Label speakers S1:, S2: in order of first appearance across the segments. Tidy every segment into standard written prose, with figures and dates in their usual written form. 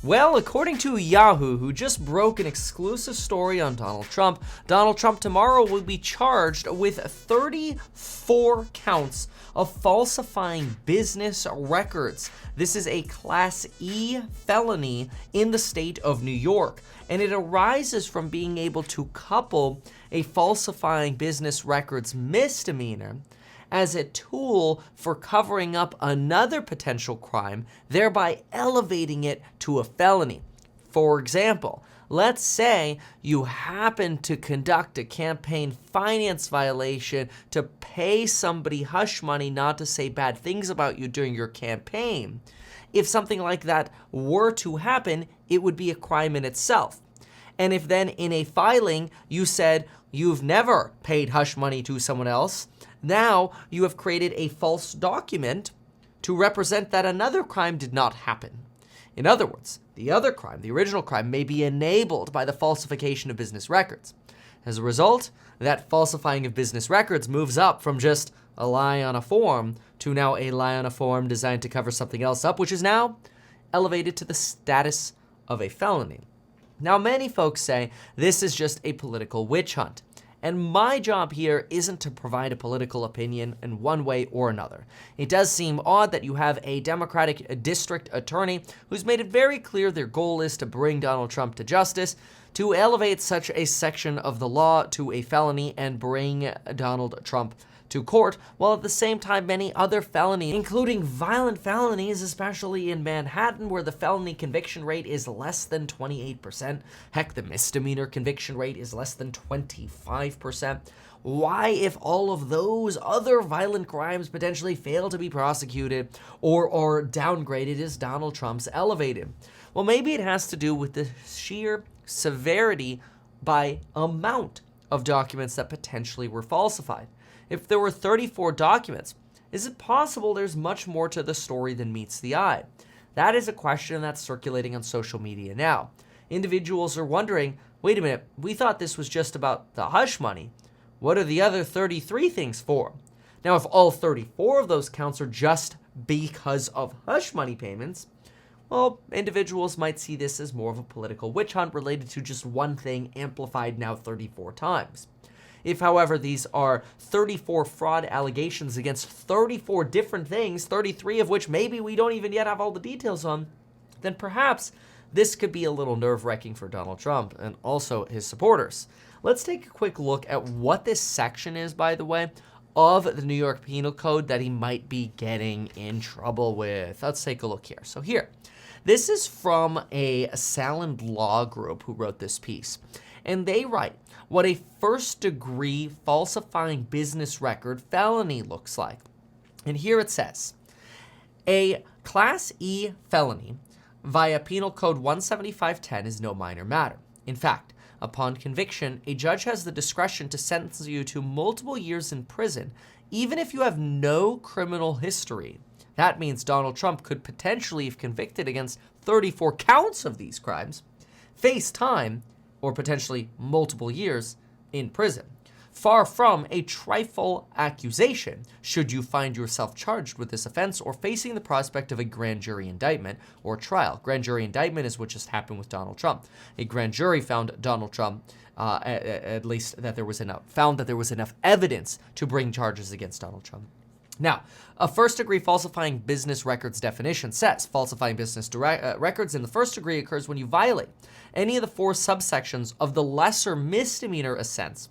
S1: Well, according to Yahoo, who just broke an exclusive story on Donald Trump tomorrow will be charged with 34 counts of falsifying business records. This is a Class E felony in the state of New York, and it arises from being able to couple a falsifying business records misdemeanor as a tool for covering up another potential crime, thereby elevating it to a felony. For example, let's say you happen to conduct a campaign finance violation to pay somebody hush money not to say bad things about you during your campaign. If something like that were to happen, it would be a crime in itself. And if then in a filing you said you've never paid hush money to someone else, now you have created a false document to represent that another crime did not happen. In other words, the other crime, the original crime, may be enabled by the falsification of business records. As a result, that falsifying of business records moves up from just a lie on a form to now a lie on a form designed to cover something else up, which is now elevated to the status of a felony. Now, many folks say this is just a political witch hunt. And my job here isn't to provide a political opinion in one way or another. It does seem odd that you have a Democratic district attorney who's made it very clear their goal is to bring Donald Trump to justice, to elevate such a section of the law to a felony and bring Donald Trump to court, while at the same time many other felonies, including violent felonies, especially in Manhattan, where the felony conviction rate is less than 28%. Heck, the misdemeanor conviction rate is less than 25%. Why, if all of those other violent crimes potentially fail to be prosecuted or downgraded, is Donald Trump's elevated? Well, maybe it has to do with the sheer severity by amount of documents that potentially were falsified. If there were 34 documents, is it possible there's much more to the story than meets the eye? That is a question that's circulating on social media now. Individuals are wondering, wait a minute, we thought this was just about the hush money. What are the other 33 things for? Now, if all 34 of those counts are just because of hush money payments, well, individuals might see this as more of a political witch hunt related to just one thing amplified now 34 times. If, however, these are 34 fraud allegations against 34 different things, 33 of which maybe we don't even yet have all the details on, then perhaps this could be a little nerve-wracking for Donald Trump and also his supporters. Let's take a quick look at what this section is, by the way, of the New York Penal Code that he might be getting in trouble with. Let's take a look here. So here, this is from a Salland Law Group who wrote this piece. And they write what a first-degree falsifying business record felony looks like. And here it says, a Class E felony via Penal Code 17510 is no minor matter. In fact, upon conviction, a judge has the discretion to sentence you to multiple years in prison, even if you have no criminal history. That means Donald Trump could potentially, if convicted against 34 counts of these crimes, face time or potentially multiple years in prison. Far from a trifle accusation, should you find yourself charged with this offense or facing the prospect of a grand jury indictment or trial. Grand jury indictment is what just happened with Donald Trump. A grand jury found Donald Trump, at least that there was enough evidence to bring charges against Donald Trump. Now, a first-degree falsifying business records definition says falsifying business records in the first degree occurs when you violate any of the 4 subsections of the lesser misdemeanor offense,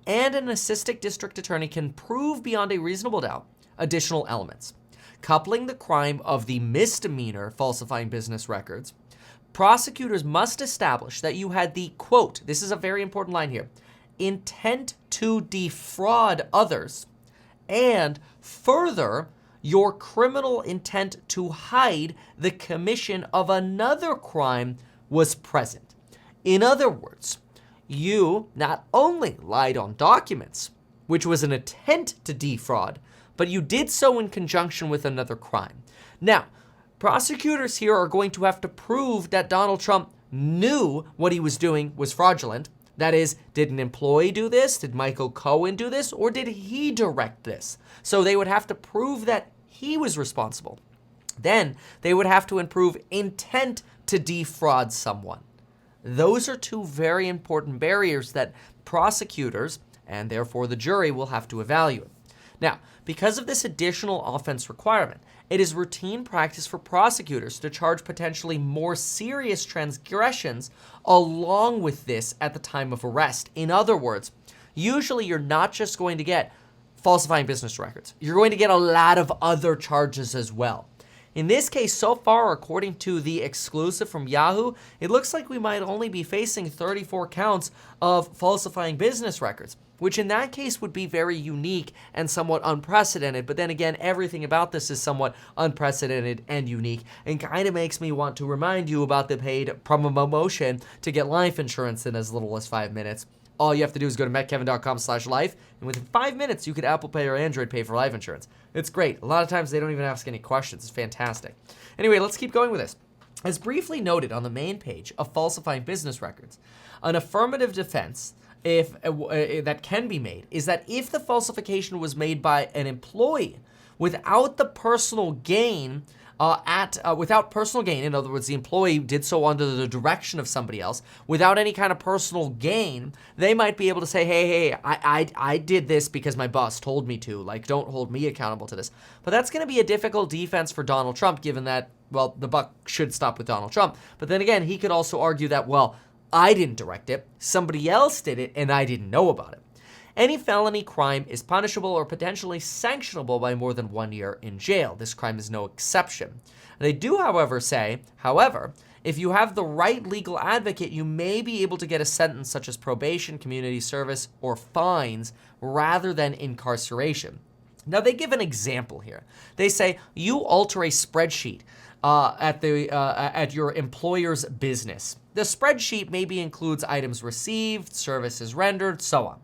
S1: and an assistant district attorney can prove beyond a reasonable doubt additional elements. Coupling the crime of the misdemeanor falsifying business records, prosecutors must establish that you had the, quote, this is a very important line here, intent to defraud others, and further, your criminal intent to hide the commission of another crime was present. In other words, you not only lied on documents, which was an intent to defraud, but you did so in conjunction with another crime. Now, prosecutors here are going to have to prove that Donald Trump knew what he was doing was fraudulent. That is, did an employee do this? Did Michael Cohen do this? Or did he direct this? So they would have to prove that he was responsible. Then they would have to prove intent to defraud someone. Those are two very important barriers that prosecutors, and therefore the jury, will have to evaluate. Now, because of this additional offense requirement, it is routine practice for prosecutors to charge potentially more serious transgressions along with this at the time of arrest. In other words, usually you're not just going to get falsifying business records. You're going to get a lot of other charges as well. In this case, so far, according to the exclusive from Yahoo, it looks like we might only be facing 34 counts of falsifying business records, which in that case would be very unique and somewhat unprecedented. But then again, everything about this is somewhat unprecedented and unique, and kind of makes me want to remind you about the paid promotion to get life insurance in as little as 5 minutes. All you have to do is go to metkevin.com/life, and within 5 minutes, you could Apple Pay or Android Pay for life insurance. It's great. A lot of times, they don't even ask any questions. It's fantastic. Anyway, let's keep going with this. As briefly noted on the main page of falsifying business records, an affirmative defense that can be made is that if the falsification was made by an employee without the personal gain, without personal gain, in other words, the employee did so under the direction of somebody else, without any kind of personal gain, they might be able to say, hey, I did this because my boss told me to. Like, don't hold me accountable to this. But that's going to be a difficult defense for Donald Trump, given that, well, the buck should stop with Donald Trump. But then again, he could also argue that, well, I didn't direct it, somebody else did it, and I didn't know about it. Any felony crime is punishable or potentially sanctionable by more than 1 year in jail. This crime is no exception. They do, however, say, if you have the right legal advocate, you may be able to get a sentence such as probation, community service, or fines rather than incarceration. Now, they give an example here. They say you alter a spreadsheet at your employer's business. The spreadsheet maybe includes items received, services rendered, so on.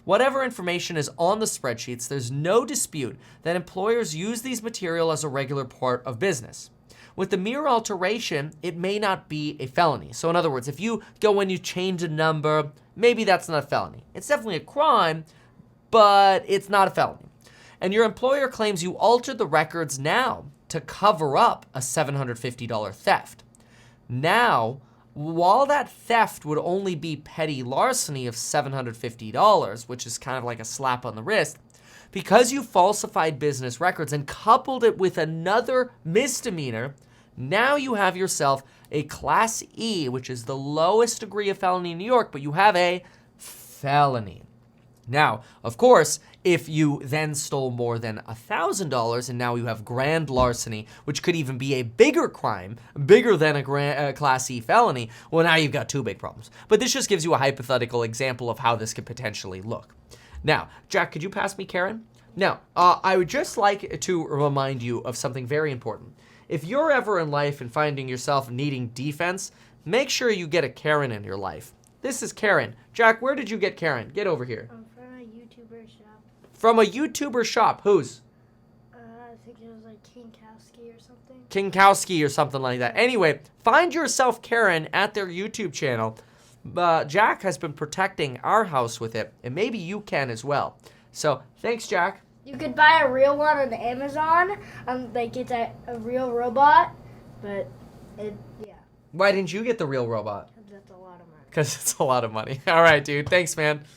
S1: Whatever information is on the spreadsheets, there's no dispute that employers use these material as a regular part of business. With the mere alteration, it may not be a felony. So in other words, if you go and you change a number, maybe that's not a felony. It's definitely a crime, but it's not a felony. And your employer claims you altered the records now to cover up a $750 theft. Now, while that theft would only be petty larceny of $750, which is kind of like a slap on the wrist, because you falsified business records and coupled it with another misdemeanor, now you have yourself a Class E, which is the lowest degree of felony in New York, but you have a felony. Now, of course, if you then stole more than $1,000 and now you have grand larceny, which could even be a bigger crime, bigger than a Class E felony, well, now you've got two big problems. But this just gives you a hypothetical example of how this could potentially look. Now, Jack, could you pass me Karen? Now, I would just like to remind you of something very important. If you're ever in life and finding yourself needing defense, make sure you get a Karen in your life. This is Karen. Jack, where did you get Karen? Get over here.
S2: From a YouTuber shop.
S1: From a YouTuber shop. Whose?
S2: I think it was like Kinkowski or something.
S1: Kinkowski or something like that. Anyway, find yourself Karen at their YouTube channel. Jack has been protecting our house with it, and maybe you can as well. So, thanks, Jack.
S2: You could buy a real one on Amazon. Like it's a real robot, but yeah.
S1: Why didn't you get the real robot?
S2: That's a lot of money.
S1: Because it's a lot of money. All right, dude. Thanks, man.